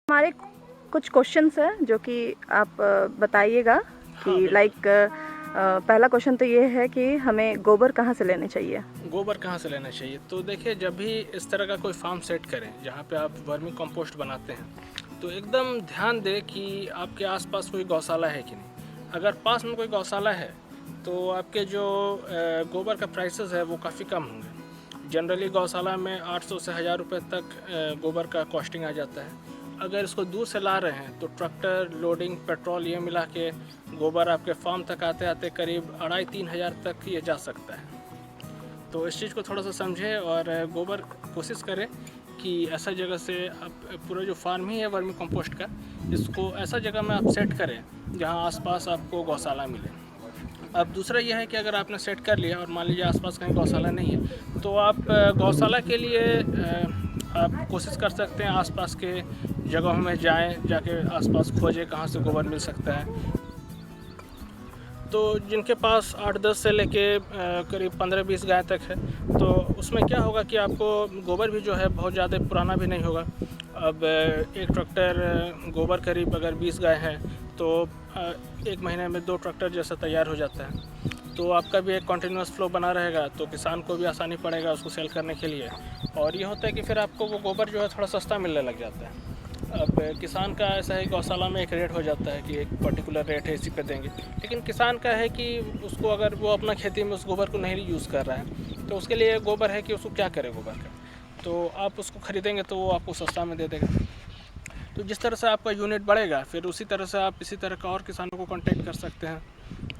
हमारे कुछ क्वेश्चंस हैं जो कि आप बताइएगा कि पहला क्वेश्चन तो ये है कि हमें गोबर कहाँ से लेने चाहिए। गोबर कहाँ से लेना चाहिए? तो देखिए, जब भी इस तरह का कोई फार्म सेट करें जहाँ पे आप वर्मी कंपोस्ट बनाते हैं तो एकदम ध्यान दें कि आपके आसपास कोई गौशाला है कि नहीं। अगर पास में कोई गौशाला है तो आपके जो गोबर का प्राइसेस है वो काफ़ी कम होंगे। जनरली गौशाला में 800 से 1000 रुपये तक गोबर का कॉस्टिंग आ जाता है। अगर इसको दूर से ला रहे हैं तो ट्रैक्टर लोडिंग पेट्रोल ये मिला के गोबर आपके फार्म तक आते आते करीब 2500-3000 हज़ार तक ये जा सकता है। तो इस चीज़ को थोड़ा सा समझें और गोबर कोशिश करें कि ऐसा जगह से आप पूरा जो फार्म ही है वर्मी कंपोस्ट का, इसको ऐसा जगह में आप सेट करें जहां आसपास आपको गौशाला मिले। अब दूसरा यह है कि अगर आपने सेट कर लिया और मान लीजिए आसपास कहीं गौशाला नहीं है तो आप गौशाला के लिए आप कोशिश कर सकते हैं आसपास के जगहों में जाके आसपास खोजें कहाँ से गोबर मिल सकता है। तो जिनके पास 8-10 से लेके करीब 15-20 गाय तक है तो उसमें क्या होगा कि आपको गोबर भी जो है बहुत ज़्यादा पुराना भी नहीं होगा। अब एक ट्रैक्टर गोबर करीब अगर 20 गाय है तो एक महीने में 2 ट्रैक्टर जैसा तैयार हो जाता है। तो आपका भी एक कंटिन्यूस फ्लो बना रहेगा तो किसान को भी आसानी पड़ेगा उसको सेल करने के लिए। और ये होता है कि फिर आपको वो गोबर जो है थोड़ा सस्ता मिलने लग जाता है। अब किसान का ऐसा है गौशाला में एक रेट हो जाता है कि एक पर्टिकुलर रेट है इसी पे देंगे, लेकिन किसान का है कि उसको अगर वो अपना खेती में उस गोबर को नहीं यूज़ कर रहा है तो उसके लिए गोबर है कि उसको क्या करे गोबर का, तो आप उसको ख़रीदेंगे तो वो आपको सस्ता में दे देगा। तो जिस तरह से आपका यूनिट बढ़ेगा फिर उसी तरह से आप इसी तरह का और किसानों को कांटेक्ट कर सकते हैं।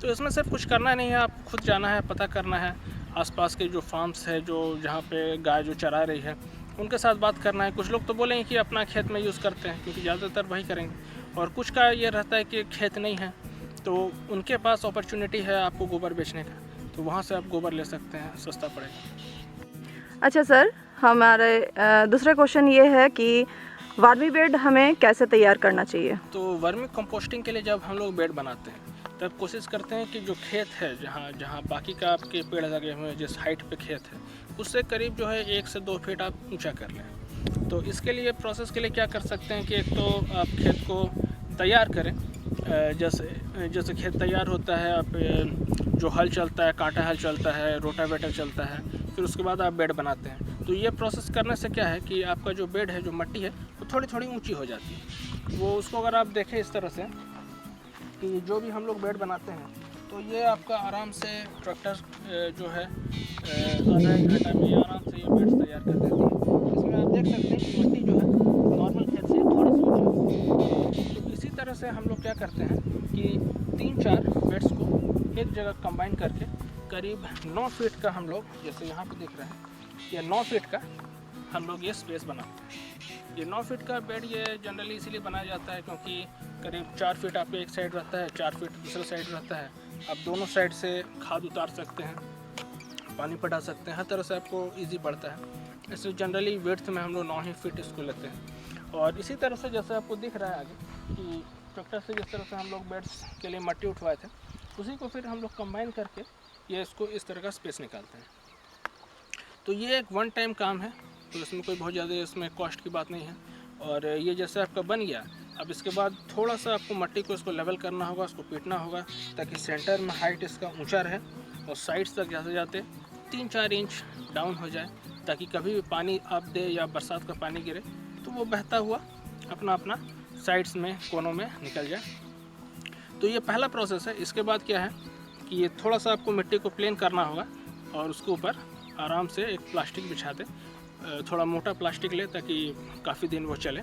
तो इसमें सिर्फ कुछ करना नहीं है, आप खुद जाना है, पता करना है आसपास के जो फार्म्स है जो जहाँ पे गाय जो चरा रही है उनके साथ बात करना है। कुछ लोग तो बोलेंगे कि अपना खेत में यूज़ करते हैं क्योंकि ज़्यादातर वही करेंगे, और कुछ का ये रहता है कि खेत नहीं है तो उनके पास अपॉर्चुनिटी है आपको गोबर बेचने का, तो वहाँ से आप गोबर ले सकते हैं, सस्ता पड़ेगा। अच्छा सर, हमारे दूसरा क्वेश्चन ये है कि वर्मी बेड हमें कैसे तैयार करना चाहिए। तो वर्मी कंपोस्टिंग के लिए जब हम लोग बेड बनाते हैं तब कोशिश करते हैं कि जो खेत है जहाँ जहाँ बाकी का आपके पेड़ लगे हुए हैं जिस हाइट पे खेत है उससे करीब जो है 1 से 2 फीट आप ऊंचा कर लें। तो इसके लिए प्रोसेस के लिए क्या कर सकते हैं कि एक तो आप खेत को तैयार करें। जैसे जैसे खेत तैयार होता है आप जो हल चलता है, कांटा हल चलता है, रोटावेटर चलता है, फिर उसके बाद आप बेड बनाते हैं। तो ये प्रोसेस करने से क्या है कि आपका जो बेड है, जो मिट्टी है, वो थोड़ी थोड़ी ऊंची हो जाती है। वो उसको अगर आप देखें इस तरह से कि जो भी हम लोग बेड बनाते हैं तो ये आपका आराम से ट्रैक्टर जो है आधा एक घंटा में आराम से ये बेड्स तैयार कर देती है। इसमें आप देख सकते हैं कि मिट्टी जो है नॉर्मल खेत से थोड़ी सी ऊँची है। तो इसी तरह से हम लोग क्या करते हैं कि 3-4 बेड्स को एक जगह कंबाइन करके करीब 9 फीट का हम लोग, जैसे यहाँ पे दिख रहे हैं, ये 9 फीट का हम लोग ये स्पेस बनाते हैं। ये 9 फीट का बेड ये जनरली इसीलिए बनाया जाता है क्योंकि करीब 4 फीट आपके एक साइड रहता है, 4 फीट दूसरे साइड रहता है। आप दोनों साइड से खाद उतार सकते हैं, पानी पटा सकते हैं, हर तरह से आपको इजी पड़ता है। इसलिए जनरली विड्थ में हम लोग 9 ही फीट इसको लेते हैं। और इसी तरह से जैसे आपको दिख रहा है आगे कि ट्रैक्टर से जिस तरह से हम लोग बेड्स के लिए मट्टी उठवाए थे उसी को फिर हम लोग कंबाइन करके ये इसको इस तरह का स्पेस निकालते हैं। तो ये एक वन टाइम काम है, तो इसमें कोई बहुत ज़्यादा इसमें कॉस्ट की बात नहीं है। और ये जैसे आपका बन गया, अब इसके बाद थोड़ा सा आपको मट्टी को इसको लेवल करना होगा, उसको पीटना होगा ताकि सेंटर में हाइट इसका ऊंचा रहे और साइड्स तक जाते जाते 3-4 इंच डाउन हो जाए ताकि कभी भी पानी आप दे या बरसात का पानी गिरे तो वो बहता हुआ अपना अपना साइड्स में कोनों में निकल जाए। तो ये पहला प्रोसेस है। इसके बाद क्या है कि ये थोड़ा सा आपको मिट्टी को प्लेन करना होगा और उसके ऊपर आराम से एक प्लास्टिक बिछा दे, थोड़ा मोटा प्लास्टिक ले ताकि काफ़ी दिन वो चले।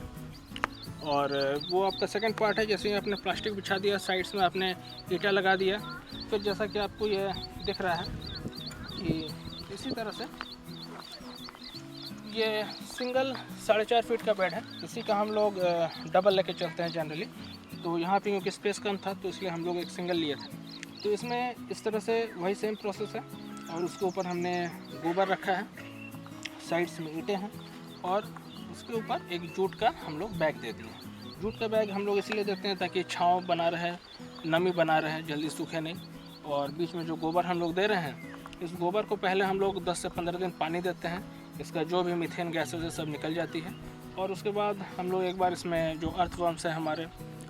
और वो आपका सेकंड पार्ट है, जैसे ही आपने प्लास्टिक बिछा दिया, साइड्स में आपने ईंटा लगा दिया, फिर जैसा कि आपको ये दिख रहा है कि इसी तरह से ये सिंगल 4.5 फीट का बेड है, इसी का हम लोग डबल लेके चलते हैं जनरली। तो यहाँ पे क्योंकि स्पेस कम था तो इसलिए हम लोग एक सिंगल लिए थे। तो इसमें इस तरह से वही सेम प्रोसेस है और उसके ऊपर हमने गोबर रखा है, साइड्स में ईंटें हैं और उसके ऊपर एक जूट का हम लोग बैग दे दिए। जूट का बैग हम लोग इसलिए देते हैं ताकि छांव बना रहे, नमी बना रहे, जल्दी सूखे नहीं। और बीच में जो गोबर हम लोग दे रहे हैं, इस गोबर को पहले हम लोग 10 से 15 दिन पानी देते हैं, इसका जो भी मीथेन गैसेज है सब निकल जाती है। और उसके बाद हम लोग एक बार इसमें जो अर्थवर्म्स है हमारे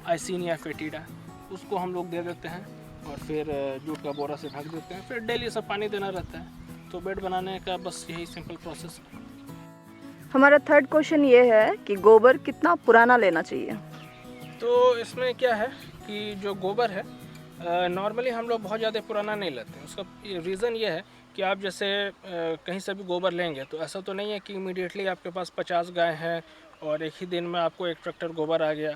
आइसिनिया फेटिडा, उसको हम लोग दे देते हैं और फिर जूट का बोरा से ढक देते हैं। फिर डेली सब पानी देना रहता है। तो बेड बनाने का बस यही सिंपल प्रोसेस है। हमारा थर्ड क्वेश्चन ये है कि गोबर कितना पुराना लेना चाहिए। तो इसमें क्या है कि जो गोबर है नॉर्मली हम लोग बहुत ज़्यादा पुराना नहीं लेते हैं। उसका रीज़न ये है कि आप जैसे कहीं से भी गोबर लेंगे तो ऐसा तो नहीं है कि इमीडिएटली आपके पास 50 गाय हैं और एक ही दिन में आपको 1 ट्रैक्टर गोबर आ गया,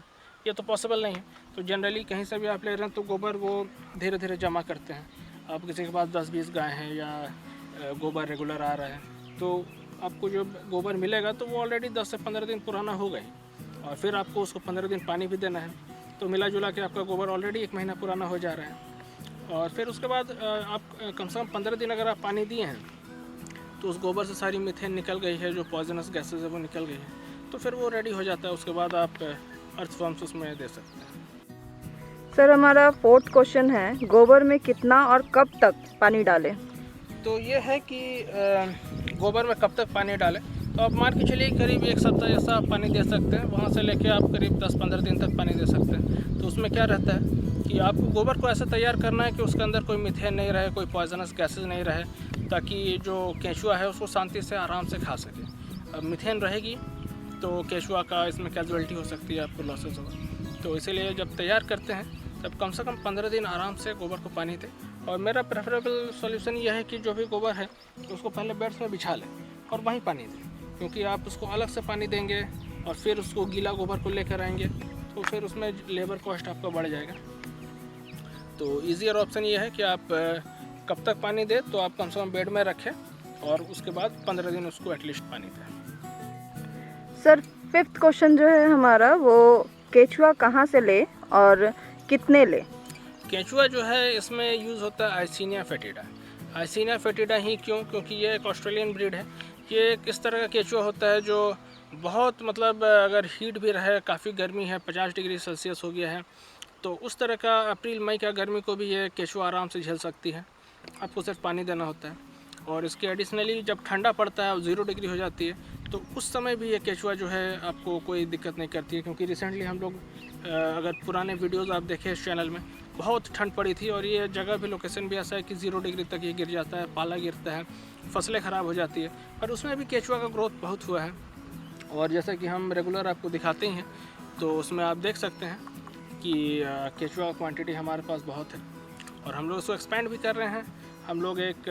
ये तो पॉसिबल नहीं है। तो जनरली कहीं से भी आप ले रहे हैं तो गोबर वो धीरे धीरे जमा करते हैं। आप किसी के पास 10-20 गाय हैं या गोबर रेगुलर आ रहा है तो आपको जो गोबर मिलेगा तो वो ऑलरेडी 10 से 15 दिन पुराना हो गई, और फिर आपको उसको 15 दिन पानी भी देना है। तो मिला जुला के आपका गोबर ऑलरेडी 1 महीना पुराना हो जा रहा है। और फिर उसके बाद आप कम से कम 15 दिन अगर आप पानी दिए हैं तो उस गोबर से सारी मीथेन निकल गई है, जो पॉइजनस गैसेज है वो निकल गई है, तो फिर वो रेडी हो जाता है। उसके बाद आप अर्थवर्म्स उसमें दे सकते हैं। सर हमारा फोर्थ क्वेश्चन है, गोबर में कितना और कब तक पानी डालें। तो ये है कि गोबर में कब तक पानी डालें, तो आप मान के चलिए करीब 1 सप्ताह जैसा आप पानी दे सकते हैं। वहाँ से लेके आप करीब 10-15 दिन तक पानी दे सकते हैं। तो उसमें क्या रहता है कि आपको गोबर को ऐसा तैयार करना है कि उसके अंदर कोई मीथेन नहीं रहे, कोई पॉइजनस गैसेज नहीं रहे, ताकि जो केंचुआ है उसको शांति से आराम से खा सके। अब मीथेन रहेगी तो केंचुआ का इसमें कैजुअलिटी हो सकती है, आपको लॉसेस होगा। तो इसीलिए जब तैयार करते हैं तब कम से कम 15 दिन आराम से गोबर को पानी दें। और मेरा प्रेफरेबल सॉल्यूशन यह है कि जो भी गोबर है उसको पहले बेड्स में बिछा लें और वहीं पानी दें, क्योंकि आप उसको अलग से पानी देंगे और फिर उसको गीला गोबर को लेकर आएंगे तो फिर उसमें लेबर कॉस्ट आपका बढ़ जाएगा। तो ईजियर ऑप्शन ये है कि आप कब तक पानी दें, तो आप कम से कम बेड में रखें और उसके बाद 15 दिन उसको एटलीस्ट पानी दें। सर फिफ्थ क्वेश्चन जो है हमारा, वो केचुआ कहाँ से ले और कितने ले। केंचुआ जो है इसमें यूज़ होता है आइसिनिया फेटिडा। आइसिनिया फेटिडा ही क्यों, क्योंकि ये एक ऑस्ट्रेलियन ब्रीड है। ये किस तरह का केंचुआ होता है जो बहुत मतलब अगर हीट भी रहे, काफ़ी गर्मी है, 50 डिग्री सेल्सियस हो गया है, तो उस तरह का अप्रैल मई का गर्मी को भी ये केंचुआ आराम से झेल सकती है। आपको सिर्फ पानी देना होता है। और इसके एडिशनली जब ठंडा पड़ता है, 0 डिग्री हो जाती है, तो उस समय भी ये केंचुआ जो है आपको कोई दिक्कत नहीं करती है। क्योंकि रिसेंटली हम लोग अगर पुराने वीडियोस आप देखें इस चैनल में, बहुत ठंड पड़ी थी और ये जगह भी, लोकेशन भी ऐसा है कि 0 डिग्री तक ये गिर जाता है, पाला गिरता है, फसलें ख़राब हो जाती है। पर उसमें भी केंचुआ का ग्रोथ बहुत हुआ है। और जैसा कि हम रेगुलर आपको दिखाते ही हैं, तो उसमें आप देख सकते हैं कि केंचुआ का क्वांटिटी हमारे पास बहुत है और हम लोग उसको एक्सपेंड भी कर रहे हैं। हम लोग एक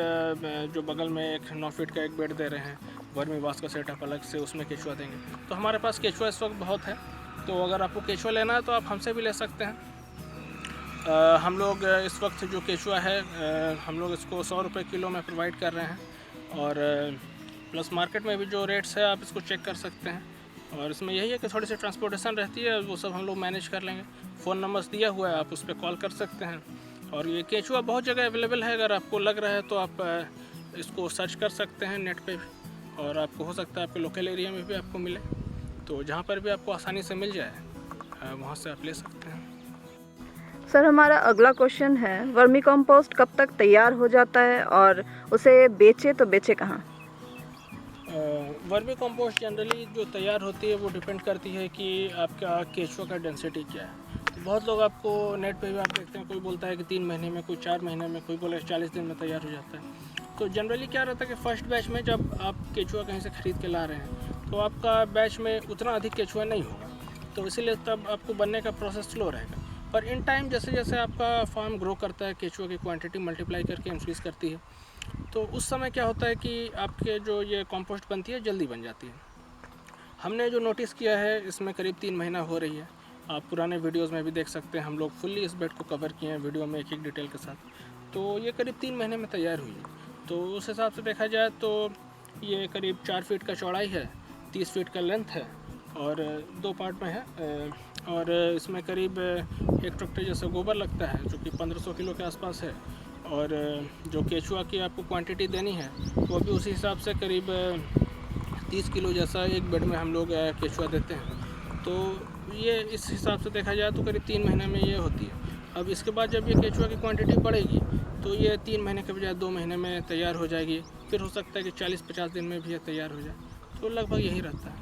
जो बगल में एक 9 फीट का एक बेड दे रहे हैं, वर्मी वास का सेटअप अलग से, उसमें केंचुआ देंगे। तो हमारे पास केंचुआ इस वक्त बहुत है। तो अगर आपको केंचुआ लेना है तो आप हमसे भी ले सकते हैं। हम लोग इस वक्त जो केंचुआ है हम लोग इसको 100 रुपये किलो में प्रोवाइड कर रहे हैं। और प्लस मार्केट में भी जो रेट्स है आप इसको चेक कर सकते हैं। और इसमें यही है कि थोड़ी सी ट्रांसपोर्टेशन रहती है, वो सब हम लोग मैनेज कर लेंगे। फ़ोन नंबर्स दिया हुआ है, आप उस पर कॉल कर सकते हैं। और ये केंचुआ बहुत जगह अवेलेबल है, अगर आपको लग रहा है तो आप इसको सर्च कर सकते हैं नेट पे भी, और आपको हो सकता है आपके लोकल एरिया में भी आपको मिले। तो जहाँ पर भी आपको आसानी से मिल जाए वहाँ से आप ले सकते हैं। सर हमारा अगला क्वेश्चन है, वर्मी कंपोस्ट कब तक तैयार हो जाता है और उसे बेचे तो बेचे कहाँ। वर्मी कंपोस्ट जनरली जो तैयार होती है वो डिपेंड करती है कि आपका केंचुआ का डेंसिटी क्या है। बहुत लोग आपको नेट पे भी आप देखते हैं, कोई बोलता है कि 3 महीने में, कोई 4 महीने में, कोई बोले 40 दिन में तैयार हो जाता है। तो जनरली क्या रहता है कि फर्स्ट बैच में जब आप केंचुआ कहीं से ख़रीद के ला रहे हैं तो आपका बैच में उतना अधिक केंचुआ नहीं होगा, तो इसीलिए तब आपको बनने का प्रोसेस स्लो रहेगा। पर इन टाइम जैसे जैसे आपका फार्म ग्रो करता है, केंचुआ की क्वांटिटी मल्टीप्लाई करके इंक्रीज़ करती है, तो उस समय क्या होता है कि आपके जो ये कंपोस्ट बनती है जल्दी बन जाती है। हमने जो नोटिस किया है इसमें करीब 3 महीना हो रही है। आप पुराने वीडियोस में भी देख सकते हैं, हम लोग फुल्ली इस बेड को कवर किए हैं वीडियो में एक डिटेल के साथ। तो ये करीब 3 महीने में तैयार हुई है। तो उस हिसाब से देखा जाए तो ये करीब 4 फीट का चौड़ाई है, 30 फीट का लेंथ है और 2 पार्ट में है। और इसमें करीब 1 ट्रैक्टर जैसा गोबर लगता है जो कि 1500 किलो के आसपास है। और जो केंचुआ की आपको क्वांटिटी देनी है वो भी उसी हिसाब से करीब 30 किलो जैसा एक बेड में हम लोग केंचुआ देते हैं। तो ये इस हिसाब से देखा जाए तो करीब 3 महीने में ये होती है। अब इसके बाद जब ये केंचुआ की क्वांटिटी बढ़ेगी तो ये 3 महीने के बजाय 2 महीने में तैयार हो जाएगी। फिर हो सकता है कि 40-50 दिन में भी ये तैयार हो जाए। तो लगभग यही रहता है।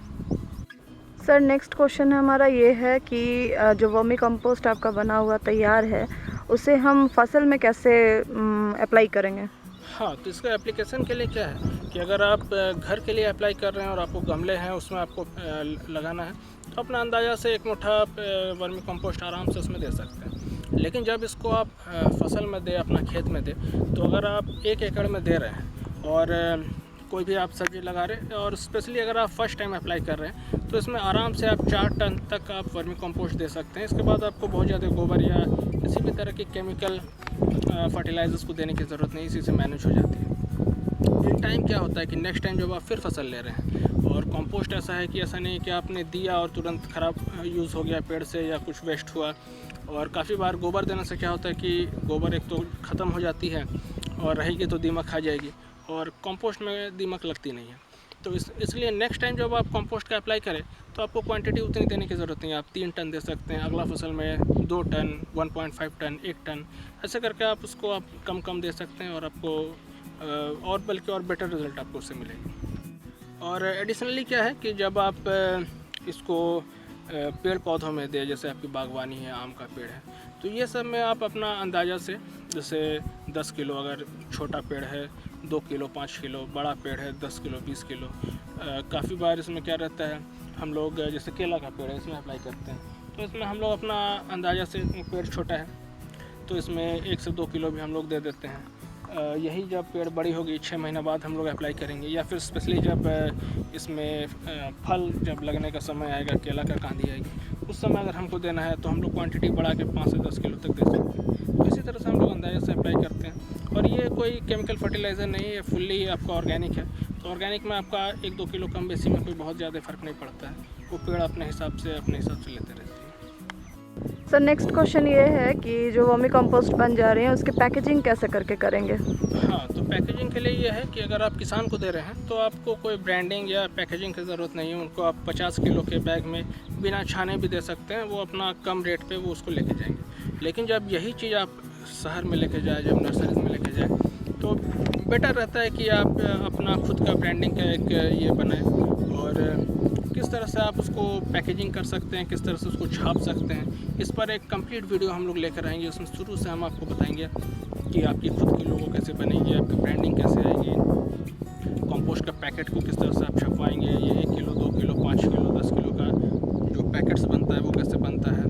सर नेक्स्ट क्वेश्चन हमारा ये है कि जो वर्मी कंपोस्ट आपका बना हुआ तैयार है उसे हम फसल में कैसे अप्लाई करेंगे? हाँ, तो इसका एप्लीकेशन के लिए क्या है कि अगर आप घर के लिए अप्लाई कर रहे हैं और आपको गमले हैं उसमें आपको लगाना है, तो अपना अंदाज़ा से एक मुट्ठा वर्मी कंपोस्ट आराम से उसमें दे सकते हैं। लेकिन जब इसको आप फसल में दें, अपना खेत में दें, तो अगर आप 1 एकड़ में दे रहे हैं और कोई भी आप सब्जी लगा रहे हैं और स्पेशली अगर आप फर्स्ट टाइम अप्लाई कर रहे हैं, तो इसमें आराम से आप 4 टन तक आप वर्मी कंपोस्ट दे सकते हैं। इसके बाद आपको बहुत ज़्यादा गोबर या किसी भी तरह की केमिकल फर्टिलाइजर्स को देने की ज़रूरत नहीं, इसी से मैनेज हो जाती है। इन टाइम क्या होता है कि नेक्स्ट टाइम जब आप फिर फसल ले रहे हैं और कंपोस्ट ऐसा है कि ऐसा नहीं कि आपने दिया और तुरंत ख़राब यूज़ हो गया पेड़ से या कुछ वेस्ट हुआ। और काफ़ी बार गोबर देने से क्या होता है कि गोबर एक तो ख़त्म हो जाती है और रहेगी तो दीमक खा जाएगी, और कंपोस्ट में दीमक लगती नहीं है। तो इसलिए नेक्स्ट टाइम जब आप कंपोस्ट का अप्लाई करें तो आपको क्वांटिटी उतनी देने की ज़रूरत नहीं है। आप 3 टन दे सकते हैं, अगला फसल में 2 टन, 1.5 टन, 1 टन, ऐसे करके आप उसको आप कम दे सकते हैं और आपको और बल्कि और बेटर रिज़ल्ट आपको उससे मिलेगी। और एडिशनली क्या है कि जब आप इसको पेड़ पौधों में दें, जैसे आपकी बागवानी है, आम का पेड़ है, तो ये सब में आप अपना अंदाज़ा से जैसे 10 किलो अगर छोटा पेड़ है, 2 किलो, 5 किलो, बड़ा पेड़ है 10 किलो, 20 किलो। काफ़ी बार इसमें क्या रहता है, हम लोग जैसे केला का पेड़ है इसमें अप्लाई करते हैं, तो इसमें हम लोग अपना अंदाज़ा से, पेड़ छोटा है तो इसमें 1 से 2 किलो भी हम लोग दे देते हैं। यही जब पेड़ बड़ी होगी 6 महीना बाद हम लोग अप्लाई करेंगे, या फिर स्पेशली जब इसमें फल जब लगने का समय आएगा, केला का कांदी आएगी, उस समय अगर हमको देना है तो हम लोग क्वांटिटी बढ़ा के 5 से 10 किलो तक दे सकते हैं। तो इसी तरह से हम लोग अंदाज़े से अप्लाई करते हैं। और ये कोई केमिकल फर्टिलाइज़र नहीं है, फुल्ली आपका ऑर्गेनिक है। तो ऑर्गेनिक में आपका 1-2 किलो कम बेसी में कोई बहुत ज़्यादा फ़र्क नहीं पड़ता है, वो पेड़ अपने हिसाब से लेते रहते हैं। सर नेक्स्ट क्वेश्चन ये है कि जो वर्मी कंपोस्ट बन जा रहे हैं उसके पैकेजिंग कैसे करके करेंगे? हाँ, तो पैकेजिंग के लिए ये है कि अगर आप किसान को दे रहे हैं तो आपको कोई ब्रांडिंग या पैकेजिंग की ज़रूरत नहीं है। उनको आप 50 किलो के बैग में बिना छाने भी दे सकते हैं, वो अपना कम रेट पे वो उसको लेके जाएंगे। लेकिन जब यही चीज़ आप शहर में लेके जाए, जब नर्सरीज में लेके जाए, तो बेटर रहता है कि आप अपना खुद का ब्रांडिंग का एक ये बनाएं, और किस तरह से आप उसको पैकेजिंग कर सकते हैं, किस तरह से उसको छाप सकते हैं, इस पर एक कंप्लीट वीडियो हम लोग लेकर आएंगे। उसमें शुरू से हम आपको बताएंगे कि आपकी खुद की लोगो कैसे बनेगी, आपकी ब्रांडिंग कैसे आएगी, कंपोस्ट का पैकेट को किस तरह से आप छपवाएंगे, ये 1 किलो, 2 किलो, 5 किलो, 10 किलो का जो पैकेट्स बनता है वो कैसे बनता है।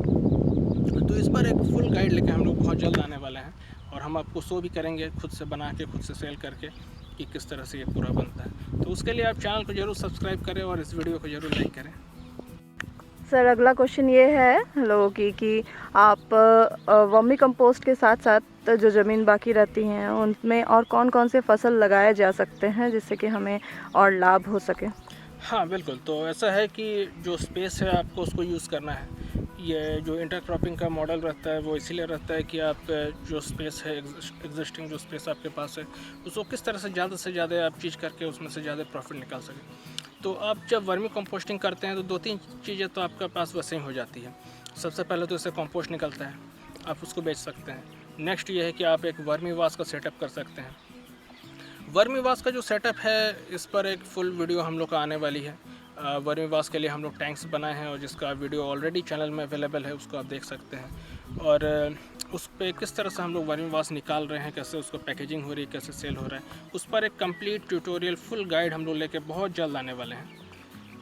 तो इस पर एक फुल गाइड लेके हम लोग बहुत जल्द आने वाले हैं, और हम आपको शो भी करेंगे खुद से बना के, खुद से सेल करके, कि किस तरह से ये पूरा बनता है। तो उसके लिए आप चैनल को ज़रूर सब्सक्राइब करें और इस वीडियो को ज़रूर लाइक करें। सर अगला क्वेश्चन ये है लोगों की कि आप वर्मी कंपोस्ट के साथ साथ जो ज़मीन बाकी रहती हैं उनमें और कौन कौन से फसल लगाए जा सकते हैं जिससे कि हमें और लाभ हो सके? हाँ बिल्कुल, तो ऐसा है कि जो स्पेस है आपको उसको यूज़ करना है। ये जो इंटरक्रॉपिंग का मॉडल रहता है वो इसीलिए रहता है कि आप जो स्पेस है, एग्जिस्टिंग जो स्पेस आपके पास है, उसको किस तरह से ज़्यादा आप चीज़ करके उसमें से ज़्यादा प्रॉफिट निकाल सकें। तो आप जब वर्मी कंपोस्टिंग करते हैं तो 2-3 चीज़ें तो आपके पास वैसे ही हो जाती है। सबसे पहले तो इससे कंपोस्ट निकलता है, आप उसको बेच सकते हैं। नेक्स्ट ये है कि आप एक वर्मी वाश का सेटअप कर सकते हैं। वर्मी वाश का जो सेटअप है इस पर एक फुल वीडियो हम लोग का आने वाली है। वर्मी वाश के लिए हम लोग टैंक्स बनाए हैं और जिसका वीडियो ऑलरेडी चैनल में अवेलेबल है, उसको आप देख सकते हैं। और उस पर किस तरह से हम लोग वर्मी वाश निकाल रहे हैं, कैसे उसको पैकेजिंग हो रही है, कैसे सेल हो रहा है, उस पर एक कंप्लीट ट्यूटोरियल फुल गाइड हम लोग लेके बहुत जल्द आने वाले हैं।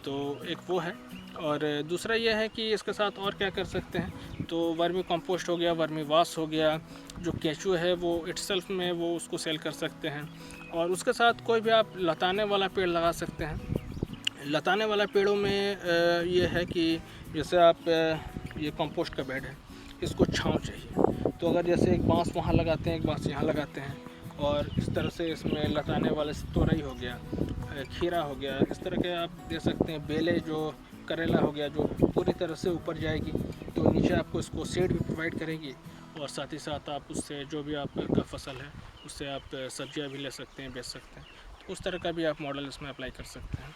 तो एक वो है, और दूसरा ये है कि इसके साथ और क्या कर सकते हैं। तो वर्मी कंपोस्ट हो गया, वर्मी वाश हो गया, जो केचू है वो इटसेल्फ में वो उसको सेल कर सकते हैं। और उसके साथ कोई भी आप लताने वाला पेड़ लगा सकते हैं। लताने वाला पेड़ों में ये है कि जैसे आप ये कंपोस्ट का बेड है, इसको छांव चाहिए, तो अगर जैसे एक बांस वहाँ लगाते हैं, एक बांस यहाँ लगाते हैं, और इस तरह से इसमें लताने वाले तोरई हो गया, खीरा हो गया, इस तरह के आप दे सकते हैं। बेले जो करेला हो गया, जो पूरी तरह से ऊपर जाएगी तो नीचे आपको इसको शेड भी प्रोवाइड करेगी, और साथ ही साथ आप उससे जो भी आपका फसल है उससे आप सब्जियां भी ले सकते हैं, बेच सकते हैं। तो उस तरह का भी आप मॉडल इसमें अप्लाई कर सकते हैं।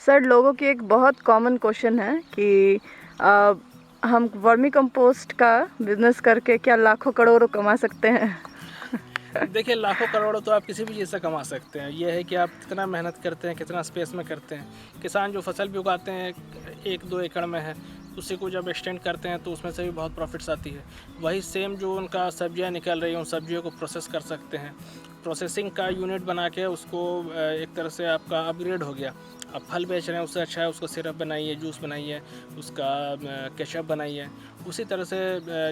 सर लोगों की एक बहुत कॉमन क्वेश्चन है कि हम वर्मी कंपोस्ट का बिजनेस करके क्या लाखों करोड़ों कमा सकते हैं? देखिए लाखों करोड़ों तो आप किसी भी चीज़ से कमा सकते हैं। ये है कि आप कितना मेहनत करते हैं, कितना स्पेस में करते हैं। किसान जो फसल भी उगाते हैं 1-2 एकड़ में है, उसी को जब एक्सटेंड करते हैं तो उसमें से भी बहुत प्रॉफिट्स आती है। वही सेम जो उनका सब्जियां निकल रही हैं, उन सब्जियों को प्रोसेस कर सकते हैं। प्रोसेसिंग का यूनिट बना के उसको एक तरह से आपका अपग्रेड हो गया। आप फल बेच रहे हैं, उससे अच्छा है उसको सिरप बनाइए, जूस बनाइए, उसका केचप बनाइए। उसी तरह से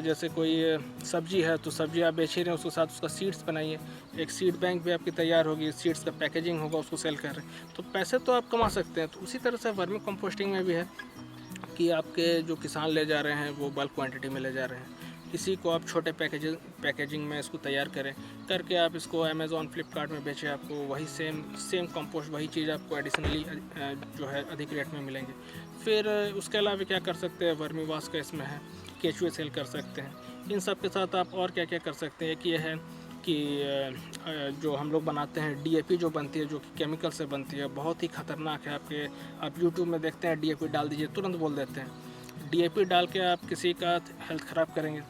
जैसे कोई सब्जी है तो सब्जी आप बेच ही रहे हैं, उसके साथ उसका सीड्स बनाइए। एक सीड बैंक भी आपकी तैयार होगी, सीड्स का पैकेजिंग होगा, उसको सेल कर रहे हैं तो पैसे तो आप कमा सकते हैं। तो उसी तरह से वर्मी कंपोस्टिंग में भी है कि आपके जो किसान ले जा रहे हैं वो बल्क क्वांटिटी में ले जा रहे हैं। इसी को आप छोटे पैकेजिंग में इसको तैयार करें, करके आप इसको अमेज़ॉन फ्लिपकार्ट में बेचें। आपको वही सेम कंपोस्ट, वही चीज़ आपको एडिशनली जो है अधिक रेट में मिलेंगे। फिर उसके अलावा क्या कर सकते हैं, वर्मी वाश का इसमें है, केचुए सेल कर सकते हैं। इन सब के साथ आप और क्या क्या कर सकते हैं, कि ये है कि जो हम लोग बनाते हैं DAP जो बनती है, जो कि केमिकल से बनती है, बहुत ही ख़तरनाक है। आप यूट्यूब में देखते हैं DAP डाल दीजिए, तुरंत बोल देते हैं। DAP डाल के आप किसी का हेल्थ ख़राब करेंगे।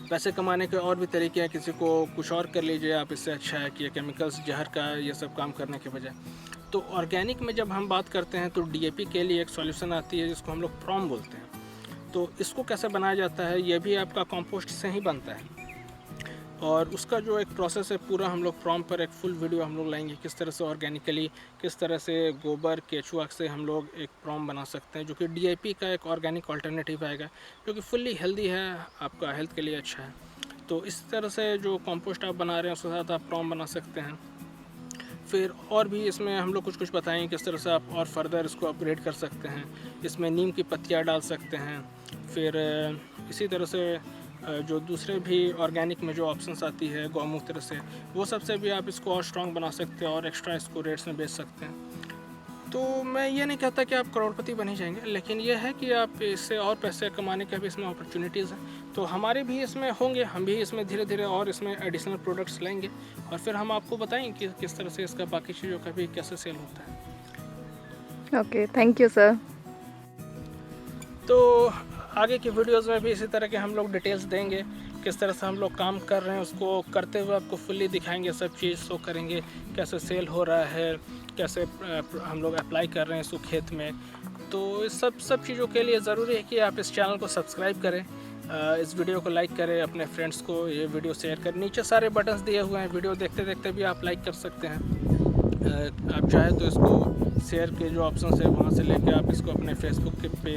पैसे कमाने के और भी तरीके हैं, किसी को कुछ और कर लीजिए आप, इससे अच्छा है कि केमिकल्स जहर का ये सब काम करने के बजाय। तो ऑर्गेनिक में जब हम बात करते हैं तो DAP के लिए एक सॉल्यूशन आती है जिसको हम लोग प्रॉम बोलते हैं। तो इसको कैसे बनाया जाता है, ये भी आपका कंपोस्ट से ही बनता है। और उसका जो एक प्रोसेस है पूरा, हम लोग प्रॉम पर एक फुल वीडियो हम लोग लाएंगे, किस तरह से ऑर्गेनिकली, किस तरह से गोबर केचुआ से हम लोग एक प्रॉम बना सकते हैं, जो कि DAP का एक ऑर्गेनिक अल्टरनेटिव आएगा, जो कि फुल्ली हेल्दी है, आपका हेल्थ के लिए अच्छा है। तो इस तरह से जो कंपोस्ट आप बना रहे हैं उसके साथ आप प्रॉम बना सकते हैं। फिर और भी इसमें हम लोग कुछ बताएंगे किस तरह से आप और फर्दर इसको अपग्रेड कर सकते हैं। इसमें नीम की पत्तियाँ डाल सकते हैं। फिर इसी तरह से जो दूसरे भी ऑर्गेनिक में जो ऑप्शंस आती है गौमूत्र से, वो सबसे भी आप इसको और स्ट्रॉन्ग बना सकते हैं और एक्स्ट्रा इसको रेट्स में बेच सकते हैं। तो मैं ये नहीं कहता कि आप करोड़पति बन ही जाएंगे, लेकिन ये है कि आप इससे और पैसे कमाने के भी इसमें अपॉर्चुनिटीज़ हैं। तो हमारे भी इसमें होंगे, हम भी इसमें धीरे धीरे और इसमें एडिशनल प्रोडक्ट्स लेंगे और फिर हम आपको बताएंगे कि किस तरह से इसका बाकी चीज़ों का भी कैसे सेल होता है। Okay, thank you sir. तो आगे की वीडियोस में भी इसी तरह के हम लोग डिटेल्स देंगे, किस तरह से हम लोग काम कर रहे हैं उसको करते हुए आपको फुल्ली दिखाएंगे, सब चीज़ शो करेंगे, कैसे सेल हो रहा है, कैसे हम लोग अप्लाई कर रहे हैं इसको खेत में। तो इस सब चीज़ों के लिए ज़रूरी है कि आप इस चैनल को सब्सक्राइब करें, इस वीडियो को लाइक करें, अपने फ्रेंड्स को ये वीडियो शेयर करें। नीचे सारे बटन्स दिए हुए हैं, वीडियो देखते देखते भी आप लाइक कर सकते हैं। आप चाहे तो इसको शेयर के जो ऑप्शन है वहाँ से लेके आप इसको अपने फेसबुक के पे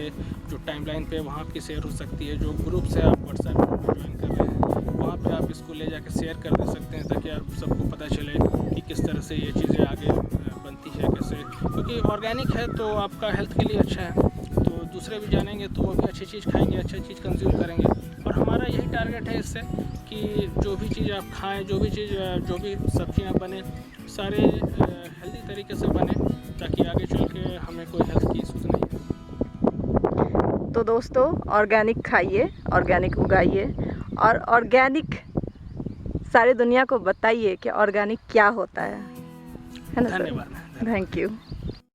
जो टाइमलाइन पे वहाँ की शेयर हो सकती है। जो ग्रुप से आप व्हाट्सएप ग्रुप में ज्वाइन कर रहे हैं वहाँ पे आप इसको ले जाके शेयर कर दे सकते हैं, ताकि आप सबको पता चले कि किस तरह से ये चीज़ें आगे बनती है कैसे, क्योंकि ऑर्गेनिक है तो आपका हेल्थ के लिए अच्छा है। तो दूसरे भी जानेंगे तो वो भी अच्छी चीज़ खाएँगे, अच्छी चीज़ कंज्यूम करेंगे। और हमारा यही टारगेट है इससे कि जो भी चीज़ आप खाएँ, जो भी सब्जियाँ बने, सारे हेल्दी तरीके से बने, ताकि आगे चल के हमें कोई हेल्थ की इशूज़ नहीं हो। तो दोस्तों, ऑर्गेनिक खाइए, ऑर्गेनिक उगाइए और ऑर्गेनिक सारी दुनिया को बताइए कि ऑर्गेनिक क्या होता है ना सर? धन्यवाद। Thank you.